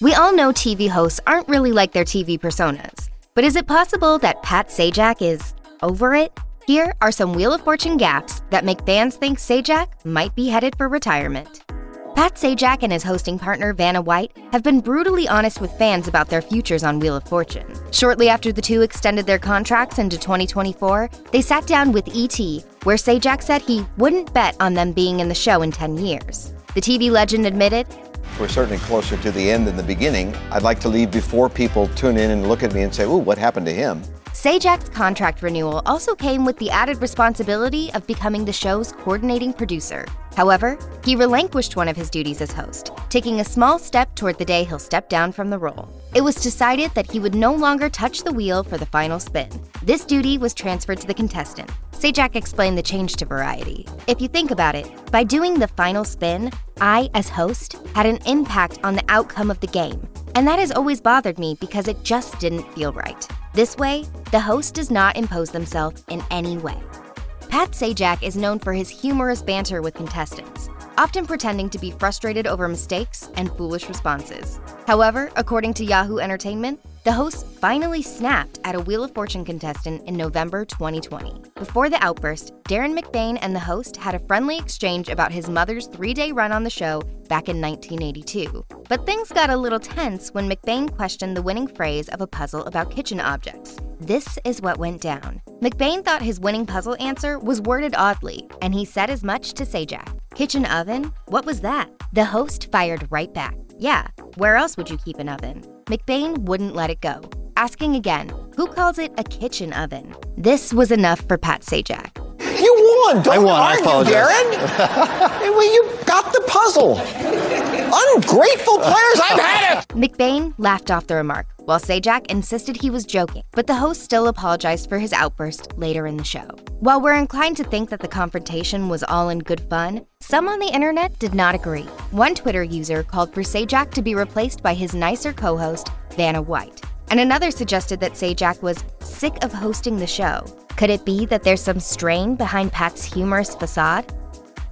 We all know TV hosts aren't really like their TV personas. But is it possible that Pat Sajak is over it? Here are some Wheel of Fortune gaffes that make fans think Sajak might be headed for retirement. Pat Sajak and his hosting partner Vanna White have been brutally honest with fans about their futures on Wheel of Fortune. Shortly after the two extended their contracts into 2024, they sat down with E.T., where Sajak said he wouldn't bet on them being in the show in 10 years. The TV legend admitted, "We're certainly closer to the end than the beginning. I'd like to leave before people tune in and look at me and say, ooh, what happened to him?" Sajak's contract renewal also came with the added responsibility of becoming the show's coordinating producer. However, he relinquished one of his duties as host, taking a small step toward the day he'll step down from the role. It was decided that he would no longer touch the wheel for the final spin. This duty was transferred to the contestant. Sajak explained the change to Variety. "If you think about it, by doing the final spin, I, as host, had an impact on the outcome of the game. And that has always bothered me because it just didn't feel right. This way, the host does not impose themselves in any way." Pat Sajak is known for his humorous banter with contestants, often pretending to be frustrated over mistakes and foolish responses. However, according to Yahoo Entertainment, the host finally snapped at a Wheel of Fortune contestant in November 2020. Before the outburst, Darren McBain and the host had a friendly exchange about his mother's 3-day run on the show back in 1982. But things got a little tense when McBain questioned the winning phrase of a puzzle about kitchen objects. This is what went down. McBain thought his winning puzzle answer was worded oddly, and he said as much to Sajak. "Kitchen oven? What was that?" The host fired right back. "Yeah, where else would you keep an oven?" McBain wouldn't let it go, asking again, "Who calls it a kitchen oven?" This was enough for Pat Sajak. You won! Don't I won, I argue, apologize. Darren! Well, you got the puzzle! Ungrateful players, I've had it! McBain laughed off the remark, while Sajak insisted he was joking, but the host still apologized for his outburst later in the show. While we're inclined to think that the confrontation was all in good fun, some on the internet did not agree. One Twitter user called for Sajak to be replaced by his nicer co-host, Vanna White. And another suggested that Sajak was sick of hosting the show. Could it be that there's some strain behind Pat's humorous facade?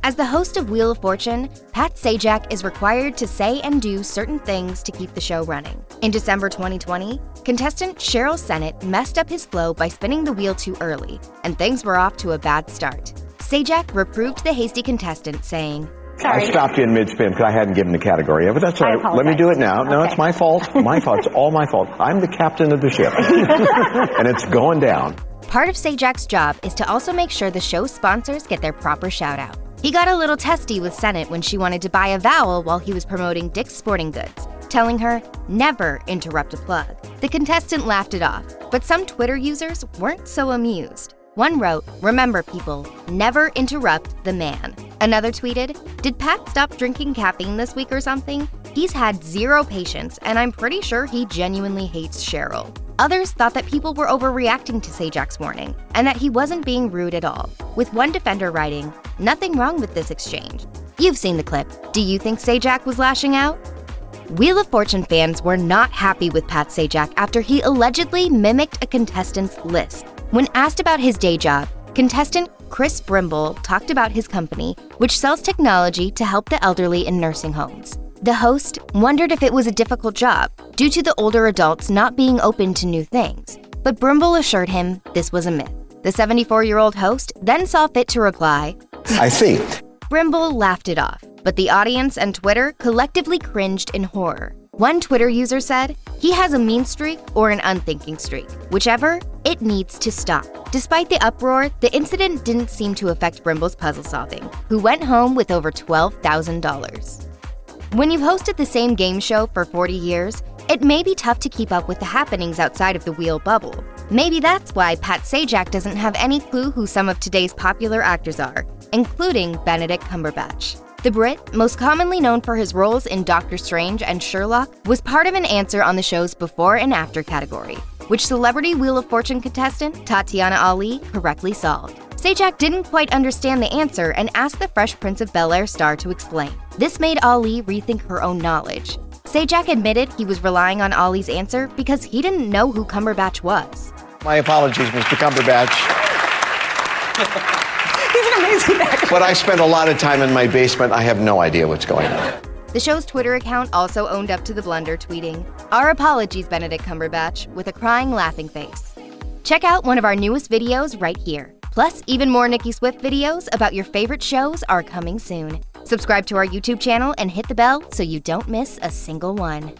As the host of Wheel of Fortune, Pat Sajak is required to say and do certain things to keep the show running. In December 2020, contestant Cheryl Sennett messed up his flow by spinning the wheel too early, and things were off to a bad start. Sajak reproved the hasty contestant, saying, Sorry. I stopped you in mid-spin because I hadn't given the category yet, but that's all right. Let me do it now. No, it's my fault. My fault. It's all my fault. I'm the captain of the ship, and it's going down. Part of Sajak's job is to also make sure the show sponsors get their proper shout-out. He got a little testy with Sennett when she wanted to buy a vowel while he was promoting Dick's Sporting Goods, telling her, "Never interrupt a plug." The contestant laughed it off, but some Twitter users weren't so amused. One wrote, "Remember people, never interrupt the man." Another tweeted, "Did Pat stop drinking caffeine this week or something? He's had zero patience, and I'm pretty sure he genuinely hates Cheryl." Others thought that people were overreacting to Sajak's warning, and that he wasn't being rude at all, with one defender writing, "Nothing wrong with this exchange." You've seen the clip. Do you think Sajak was lashing out? Wheel of Fortune fans were not happy with Pat Sajak after he allegedly mimicked a contestant's list. When asked about his day job, contestant Chris Brimble talked about his company, which sells technology to help the elderly in nursing homes. The host wondered if it was a difficult job, due to the older adults not being open to new things, but Brimble assured him this was a myth. The 74-year-old host then saw fit to reply, I see. Brimble laughed it off, but the audience and Twitter collectively cringed in horror. One Twitter user said, "He has a mean streak or an unthinking streak. Whichever, it needs to stop." Despite the uproar, the incident didn't seem to affect Brimble's puzzle solving, who went home with over $12,000. When you've hosted the same game show for 40 years, it may be tough to keep up with the happenings outside of the wheel bubble. Maybe that's why Pat Sajak doesn't have any clue who some of today's popular actors are, including Benedict Cumberbatch. The Brit, most commonly known for his roles in Doctor Strange and Sherlock, was part of an answer on the show's before and after category, which celebrity Wheel of Fortune contestant Tatiana Ali correctly solved. Sajak didn't quite understand the answer and asked the Fresh Prince of Bel-Air star to explain. This made Ali rethink her own knowledge. Sajak admitted he was relying on Ali's answer because he didn't know who Cumberbatch was. My apologies, Mr. Cumberbatch. He's an amazing actor. But I spent a lot of time in my basement. I have no idea what's going on. The show's Twitter account also owned up to the blunder, tweeting, "Our apologies, Benedict Cumberbatch," with a crying, laughing face. Check out one of our newest videos right here. Plus, even more Nicki Swift videos about your favorite shows are coming soon. Subscribe to our YouTube channel and hit the bell so you don't miss a single one.